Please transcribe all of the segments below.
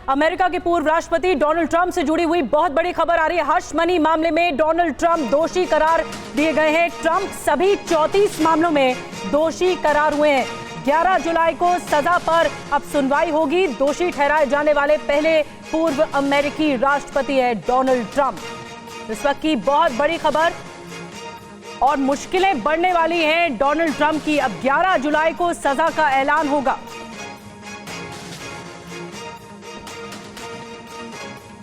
America के पूर्व राष्ट्रपति डोनाल्ड ट्रंप से जुड़ी हुई बहुत बड़ी खबर आ रही है। हश मनी मामले में डोनाल्ड ट्रंप दोषी करार दिए गए हैं। ट्रंप सभी 34 मामलों में दोषी करार हुए हैं। 11 जुलाई को सजा पर अब सुनवाई होगी। दोषी ठहराए जाने वाले पहले पूर्व अमेरिकी राष्ट्रपति है डोनाल्ड ट्रंप। इस वक्त की बहुत बड़ी खबर और मुश्किलें बढ़ने वाली हैं डोनाल्ड ट्रंप की। अब 11 जुलाई को सजा का ऐलान होगा।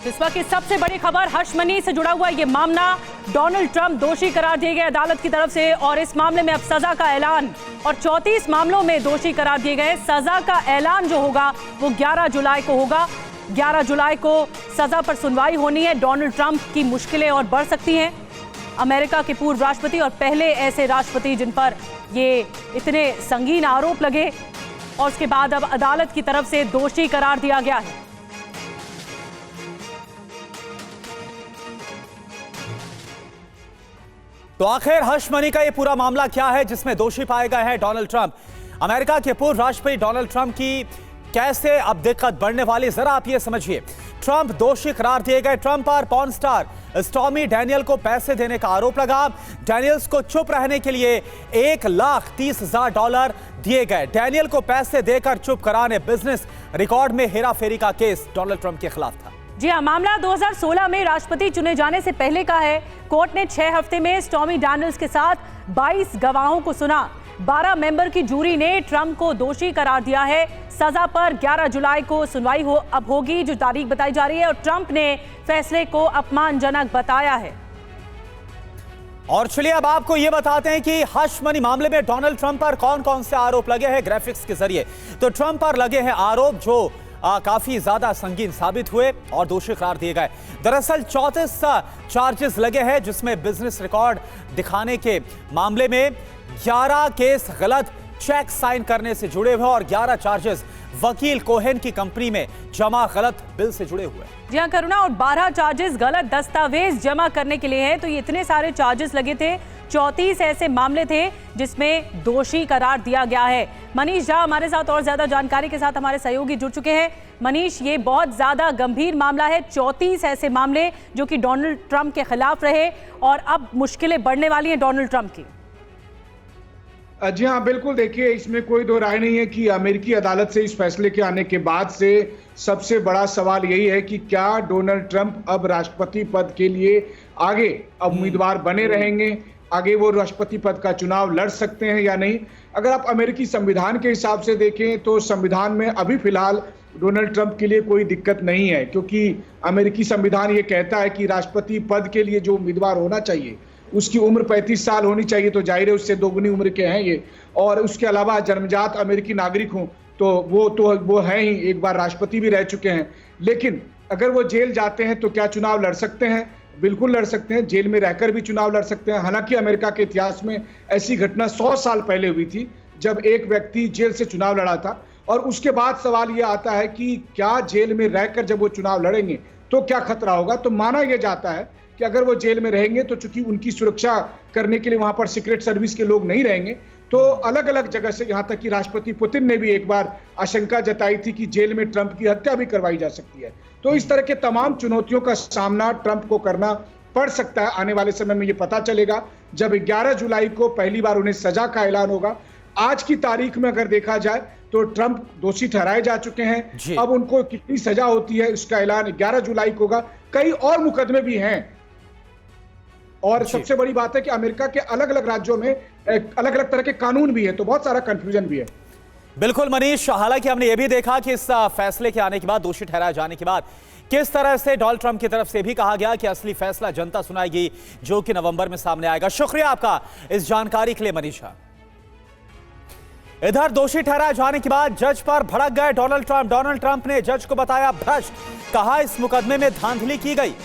इस वक्त की सबसे बड़ी खबर, हश मनी से जुड़ा हुआ ये मामला। डोनाल्ड ट्रंप दोषी करार दिए गए अदालत की तरफ से और इस मामले में अब सजा का ऐलान, और 34 मामलों में दोषी करार दिए गए। सजा का ऐलान जो होगा वो 11 जुलाई को होगा। 11 जुलाई को सजा पर सुनवाई होनी है। डोनाल्ड ट्रंप की मुश्किलें और बढ़ सकती हैं। अमेरिका के पूर्व राष्ट्रपति और पहले ऐसे राष्ट्रपति जिन पर ये इतने संगीन आरोप लगे, और उसके बाद अब अदालत की तरफ से दोषी करार दिया गया है। तो आखिर हश मनी का ये पूरा मामला क्या है जिसमें दोषी पाए गए हैं डोनाल्ड ट्रंप? अमेरिका के पूर्व राष्ट्रपति डोनाल्ड ट्रंप की कैसे अब दिक्कत बढ़ने वाली, जरा आप ये समझिए। ट्रंप दोषी करार दिए गए। ट्रंप पर पॉर्न स्टार स्टॉर्मी डैनियल को पैसे देने का आरोप लगा। डैनियल्स को चुप रहने के लिए $1,30,000 दिए गए। डैनियल को पैसे देकर चुप कराने बिजनेस रिकॉर्ड में हेराफेरी का केस डोनाल्ड ट्रंप के खिलाफ था। जी हाँ, मामला 2016 में राष्ट्रपति चुने जाने से पहले का है। कोर्ट ने 6 हफ्ते में स्टॉर्मी डैनियल्स के साथ 22 गवाहों को सुना। 12 मेंबर की जूरी ने ट्रंप को दोषी करार दिया है। सजा पर 11 जुलाई को सुनवाई अब होगी, जो तारीख बताई जा रही है, और ट्रंप ने फैसले को अपमानजनक बताया है। और चलिए अब आपको यह बताते हैं कि हश मनी मामले में डोनाल्ड ट्रंप पर कौन कौन से आरोप लगे हैं ग्राफिक्स के जरिए। तो ट्रंप पर लगे हैं आरोप जो काफी ज्यादा संगीन साबित हुए और दोषी करार दिए गए। दरअसल 34 चार्जेस लगे हैं, जिसमें बिजनेस रिकॉर्ड दिखाने के मामले में 11 केस गलत चेक साइन करने से जुड़े हुए और 11 चार्जेस वकील कोहेन की कंपनी में जमा गलत बिल से जुड़े हुए। जी हाँ करुणा, और 12 चार्जेस गलत दस्तावेज जमा करने के लिए हैं। तो ये इतने सारे चार्जेस लगे थे। 34 ऐसे मामले थे जिसमें दोषी करार दिया गया है। मनीष झा हमारे साथ और ज्यादा जानकारी के साथ हमारे सहयोगी जुड़ चुके हैं। मनीष, ये बहुत ज्यादा गंभीर मामला है। 34 ऐसे मामले जो कि डोनाल्ड ट्रंप के खिलाफ रहे और अब मुश्किलें बढ़ने वाली हैं डोनाल्ड ट्रंप की। जी हाँ, बिल्कुल। देखिए, इसमें कोई दो राय नहीं है कि अमेरिकी अदालत से इस फैसले के आने के बाद से सबसे बड़ा सवाल यही है कि क्या डोनाल्ड ट्रंप अब राष्ट्रपति पद के लिए आगे उम्मीदवार बने रहेंगे, आगे वो राष्ट्रपति पद का चुनाव लड़ सकते हैं या नहीं। अगर आप अमेरिकी संविधान के हिसाब से देखें तो संविधान में अभी फिलहाल डोनाल्ड ट्रंप के लिए कोई दिक्कत नहीं है, क्योंकि अमेरिकी संविधान ये कहता है कि राष्ट्रपति पद के लिए जो उम्मीदवार होना चाहिए उसकी उम्र 35 साल होनी चाहिए। तो जाहिर है उससे दोगुनी उम्र के हैं ये, और उसके अलावा जन्मजात अमेरिकी नागरिक हों तो वो हैं ही, एक बार राष्ट्रपति भी रह चुके हैं। लेकिन अगर वो जेल जाते हैं तो क्या चुनाव लड़ सकते हैं? बिल्कुल लड़ सकते हैं। जेल में रहकर भी चुनाव लड़ सकते हैं। हालांकि अमेरिका के इतिहास में ऐसी घटना 100 साल पहले हुई थी, जब एक व्यक्ति जेल से चुनाव लड़ा था। और उसके बाद सवाल यह आता है कि क्या जेल में रहकर जब वो चुनाव लड़ेंगे तो क्या खतरा होगा। तो माना यह जाता है कि अगर वो जेल में रहेंगे तो चूंकि उनकी सुरक्षा करने के लिए वहां पर सीक्रेट सर्विस के लोग नहीं रहेंगे, तो अलग अलग जगह से, यहां तक कि राष्ट्रपति पुतिन ने भी एक बार आशंका जताई थी कि जेल में ट्रंप की हत्या भी करवाई जा सकती है। तो इस तरह के तमाम चुनौतियों का सामना ट्रंप को करना पड़ सकता है। आने वाले समय में ये पता चलेगा जब 11 जुलाई को पहली बार उन्हें सजा का ऐलान होगा। आज की तारीख में अगर देखा जाए तो ट्रंप दोषी ठहराए जा चुके हैं। अब उनको कितनी सजा होती है उसका ऐलान 11 जुलाई को होगा। कई और मुकदमे भी हैं, और सबसे बड़ी बात है कि अमेरिका के अलग अलग राज्यों में अलग अलग तरह के कानून भी है, तो बहुत सारा कंफ्यूजन भी है। बिल्कुल मनीष, हालांकि हमने यह भी देखा कि इस फैसले के आने के बाद, दोषी ठहराए जाने के बाद, किस तरह से डोनाल्ड ट्रंप की तरफ से भी कहा गया कि असली फैसला जनता सुनाएगी, जो कि नवंबर में सामने आएगा। शुक्रिया आपका इस जानकारी के लिए मनीष। इधर दोषी ठहराए जाने के बाद जज पर भड़क गए डोनाल्ड ट्रंप। डोनाल्ड ट्रंप ने जज को बताया भ्रष्ट, कहा इस मुकदमे में धांधली की गई।